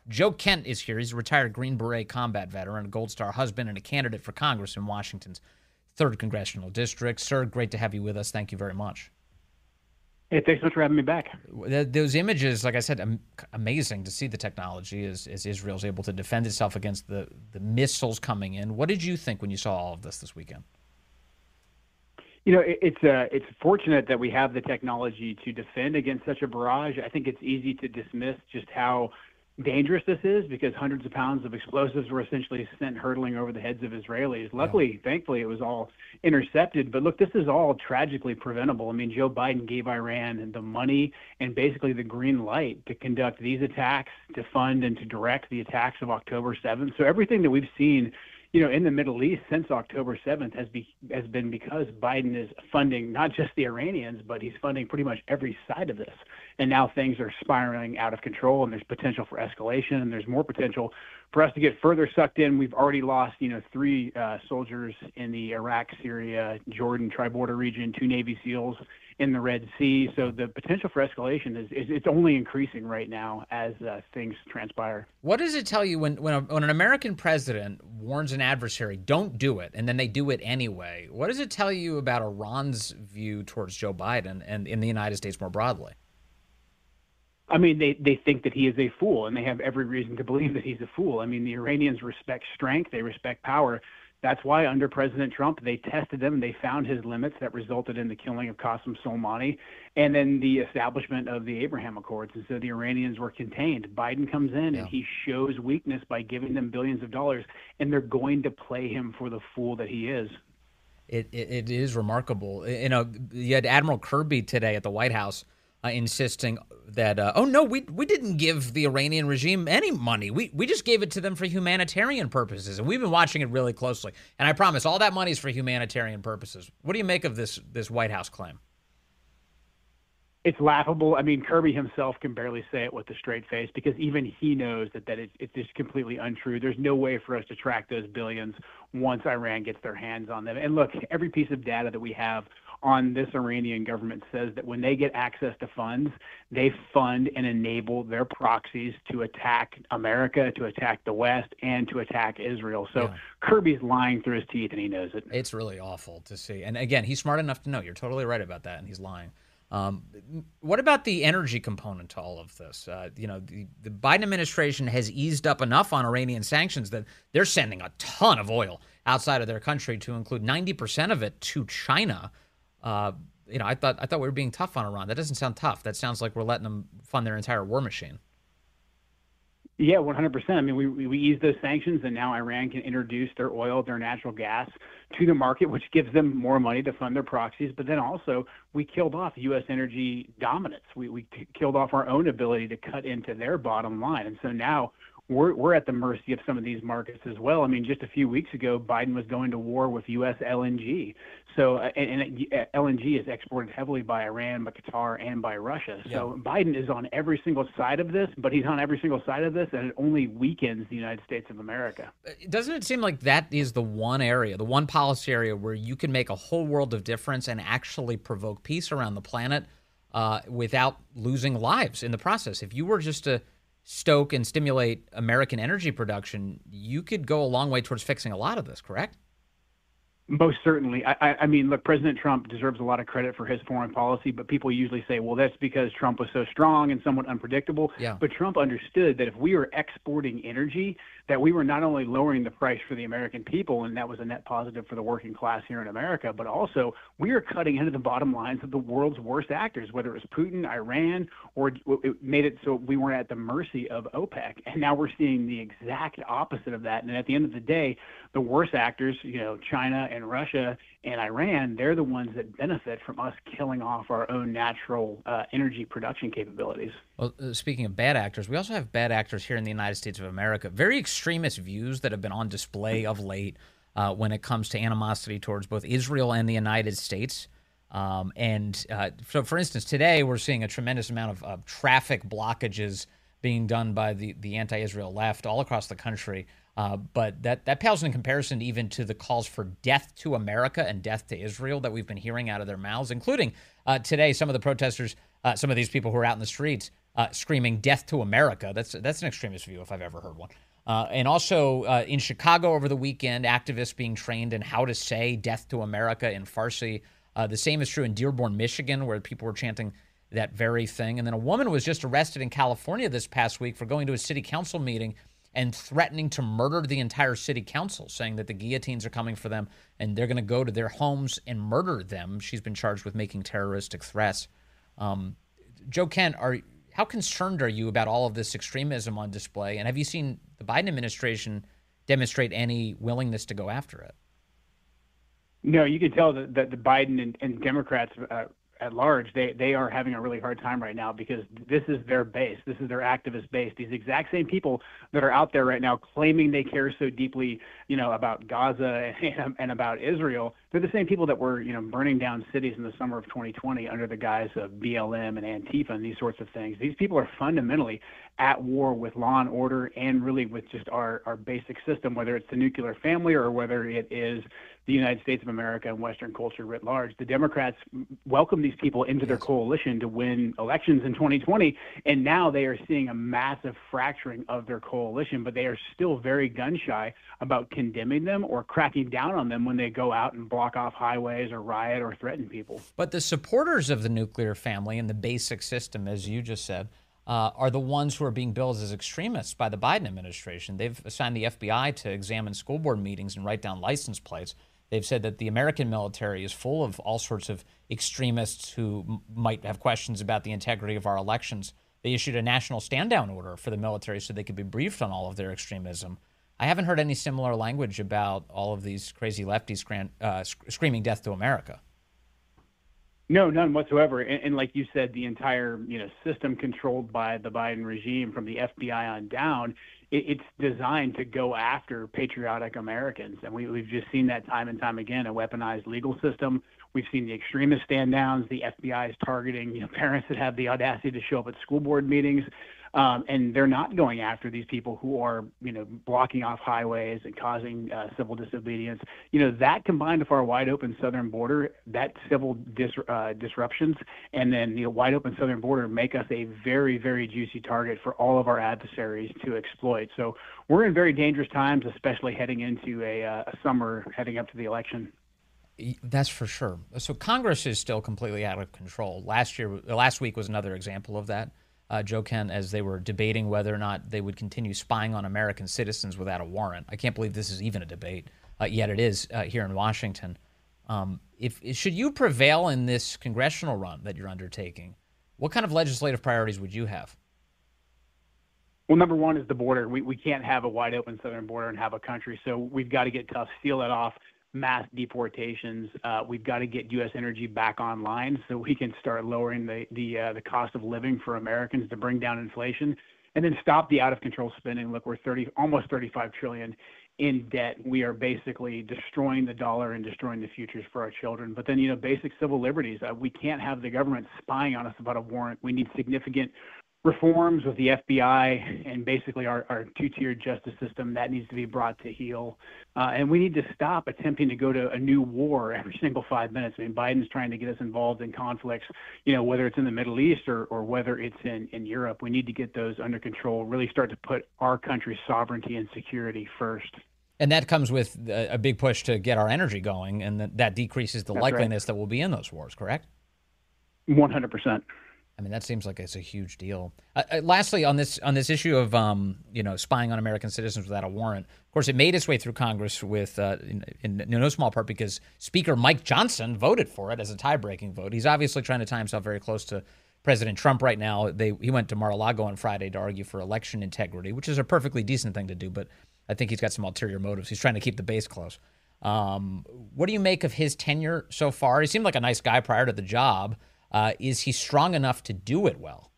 Joe Kent is here. He's a retired Green Beret combat veteran, a Gold Star husband, and a candidate for Congress in Washington's 3rd Congressional District. Sir, great to have you with us. Thank you very much. Hey, thanks so much for having me back. Those images, like I said, amazing to see the technology as Israel's able to defend itself against the missiles coming in. What did you think when you saw all of this weekend? You know, it's fortunate that we have the technology to defend against such a barrage. I think it's easy to dismiss just how dangerous this is because hundreds of pounds of explosives were essentially sent hurtling over the heads of Israelis. Luckily, thankfully, it was all intercepted. But look, this is all tragically preventable. I mean, Joe Biden gave Iran the money and basically the green light to conduct these attacks, to fund and to direct the attacks of October 7th. So everything that we've seen, you know, in the Middle East since October 7th has been because Biden is funding not just the Iranians, but he's funding pretty much every side of this. And now things are spiraling out of control, and there's potential for escalation, and there's more potential for us to get further sucked in. We've already lost, 3 soldiers in the Iraq, Syria, Jordan tri-border region, 2 Navy SEALs in the Red Sea. So the potential for escalation it's only increasing right now as things transpire. What does it tell you when an American president warns an adversary, don't do it, and then they do it anyway? What does it tell you about Iran's view towards Joe Biden and in the United States more broadly? I mean, they think that he is a fool, and they have every reason to believe that he's a fool. I mean, the Iranians respect strength. They respect power. That's why under President Trump, they tested him. They found his limits that resulted in the killing of Qasem Soleimani and then the establishment of the Abraham Accords. And so the Iranians were contained. Biden comes in and he shows weakness by giving them billions of dollars, and they're going to play him for the fool that he is. It is remarkable. You know, you had Admiral Kirby today at the White House insisting that, oh, no, we didn't give the Iranian regime any money. We just gave it to them for humanitarian purposes. And we've been watching it really closely. And I promise all that money is for humanitarian purposes. What do you make of this White House claim? It's laughable. I mean, Kirby himself can barely say it with a straight face because even he knows that it's just completely untrue. There's no way for us to track those billions once Iran gets their hands on them. And look, every piece of data that we have on this Iranian government says that when they get access to funds, they fund and enable their proxies to attack America, to attack the West, and to attack Israel. So Kirby's lying through his teeth, and he knows it. It's really awful to see. And again, he's smart enough to know. You're totally right about that, and he's lying. What about the energy component to all of this? The Biden administration has eased up enough on Iranian sanctions that they're sending a ton of oil outside of their country, to include 90% of it to China. I thought we were being tough on Iran. That doesn't sound tough. That sounds like we're letting them fund their entire war machine. Yeah, 100%. I mean, we eased those sanctions, and now Iran can introduce their oil, their natural gas to the market, which gives them more money to fund their proxies. But then also, we killed off U.S. energy dominance. We killed off our own ability to cut into their bottom line. And so now we're at the mercy of some of these markets as well. I mean, just a few weeks ago, Biden was going to war with U.S. LNG. So, and LNG is exported heavily by Iran, by Qatar, and by Russia. So Biden is on every single side of this, but he's on every single side of this, and it only weakens the United States of America. Doesn't it seem like that is the one area, the one policy area where you can make a whole world of difference and actually provoke peace around the planet without losing lives in the process? If you were just to stoke and stimulate American energy production, you could go a long way towards fixing a lot of this, correct? Most certainly. I mean, look, President Trump deserves a lot of credit for his foreign policy, but people usually say, well, that's because Trump was so strong and somewhat unpredictable. Yeah. But Trump understood that if we were exporting energy, that we were not only lowering the price for the American people, and that was a net positive for the working class here in America, but also we are cutting into the bottom lines of the world's worst actors, whether it was Putin, Iran, or it made it so we weren't at the mercy of OPEC. And now we're seeing the exact opposite of that. And at the end of the day, the worst actors, China and Russia and Iran, they're the ones that benefit from us killing off our own natural energy production capabilities. Well, speaking of bad actors, we also have bad actors here in the United States of America. Very extremist views that have been on display of late when it comes to animosity towards both Israel and the United States. So, for instance, today we're seeing a tremendous amount of traffic blockages being done by the anti-Israel left all across the country. But that pales in comparison even to the calls for death to America and death to Israel that we've been hearing out of their mouths, including today some of the protesters, some of these people who are out in the streets screaming "Death to America." That's an extremist view if I've ever heard one. And also in Chicago over the weekend, activists being trained in how to say "Death to America" in Farsi. The same is true in Dearborn, Michigan, where people were chanting that very thing. And then a woman was just arrested in California this past week for going to a city council meeting and threatening to murder the entire city council, saying that the guillotines are coming for them and they're going to go to their homes and murder them. She's been charged with making terroristic threats. Joe Kent, how concerned are you about all of this extremism on display? And have you seen the Biden administration demonstrate any willingness to go after it? No, you can tell that the Biden and Democrats at large, they are having a really hard time right now because this is their base. This is their activist base. These exact same people that are out there right now claiming they care so deeply, about Gaza and about Israel. They're the same people that were, burning down cities in the summer of 2020 under the guise of BLM and Antifa and these sorts of things. These people are fundamentally at war with law and order and really with just our basic system, whether it's the nuclear family or whether it is the United States of America and Western culture writ large. The Democrats welcomed these people into their coalition to win elections in 2020, and now they are seeing a massive fracturing of their coalition, but they are still very gun-shy about condemning them or cracking down on them when they go out and block off highways or riot or threaten people. But the supporters of the nuclear family and the basic system, as you just said, are the ones who are being billed as extremists by the Biden administration. They've assigned the FBI to examine school board meetings and write down license plates. They've said that the American military is full of all sorts of extremists who might have questions about the integrity of our elections. They issued a national stand-down order for the military so they could be briefed on all of their extremism. I haven't heard any similar language about all of these crazy lefties screaming death to America. No, none whatsoever. And like you said, the entire system controlled by the Biden regime from the FBI on down, it's designed to go after patriotic Americans. And we've just seen that time and time again, a weaponized legal system. We've seen the extremist stand downs. The FBI is targeting parents that have the audacity to show up at school board meetings. And they're not going after these people who are, blocking off highways and causing civil disobedience. That combined with our wide open southern border, that civil disruptions, and then the wide open southern border make us a very, very juicy target for all of our adversaries to exploit. So we're in very dangerous times, especially heading into a summer heading up to the election. That's for sure. So Congress is still completely out of control. Last week was another example of that. Joe Kent, as they were debating whether or not they would continue spying on American citizens without a warrant. I can't believe this is even a debate, yet it is here in Washington. Should you prevail in this congressional run that you're undertaking, what kind of legislative priorities would you have? Well, number one is the border. We can't have a wide open southern border and have a country, so we've got to get tough, seal that off. Mass deportations. We've got to get U.S. energy back online so we can start lowering the cost of living for Americans to bring down inflation, and then stop the out of control spending. Look, we're almost $35 trillion in debt. We are basically destroying the dollar and destroying the futures for our children. But then, basic civil liberties. We can't have the government spying on us about a warrant. We need significant reforms with the FBI and basically our two-tiered justice system that needs to be brought to heel. And we need to stop attempting to go to a new war every single 5 minutes. I mean, Biden's trying to get us involved in conflicts, whether it's in the Middle East or whether it's in Europe. We need to get those under control, really start to put our country's sovereignty and security first. And that comes with a big push to get our energy going, and that decreases the likeliness that we'll be in those wars, correct? 100%. I mean, that seems like it's a huge deal. Lastly, on this issue of spying on American citizens without a warrant, of course, it made its way through Congress with in no small part because Speaker Mike Johnson voted for it as a tie-breaking vote. He's obviously trying to tie himself very close to President Trump right now. He went to Mar-a-Lago on Friday to argue for election integrity, which is a perfectly decent thing to do, but I think he's got some ulterior motives. He's trying to keep the base close. What do you make of his tenure so far? He seemed like a nice guy prior to the job. Is he strong enough to do it well?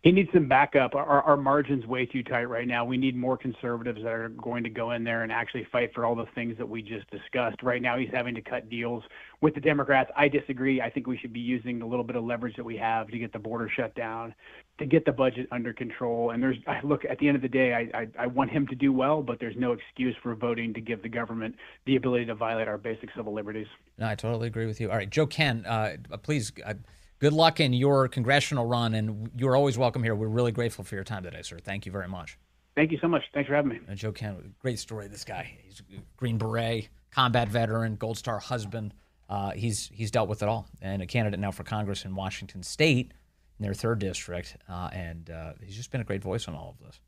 He needs some backup. Our margin's way too tight right now. We need more conservatives that are going to go in there and actually fight for all the things that we just discussed. Right now, he's having to cut deals with the Democrats. I disagree. I think we should be using the little bit of leverage that we have to get the border shut down, to get the budget under control. And look, at the end of the day, I want him to do well, but there's no excuse for voting to give the government the ability to violate our basic civil liberties. No, I totally agree with you. All right, Joe Kent, please Good luck in your congressional run, and you're always welcome here. We're really grateful for your time today, sir. Thank you very much. Thank you so much. Thanks for having me. Joe Kent, great story. This guy, he's a Green Beret, combat veteran, Gold Star husband. He's dealt with it all, and a candidate now for Congress in Washington State in their 3rd district, and he's just been a great voice on all of this.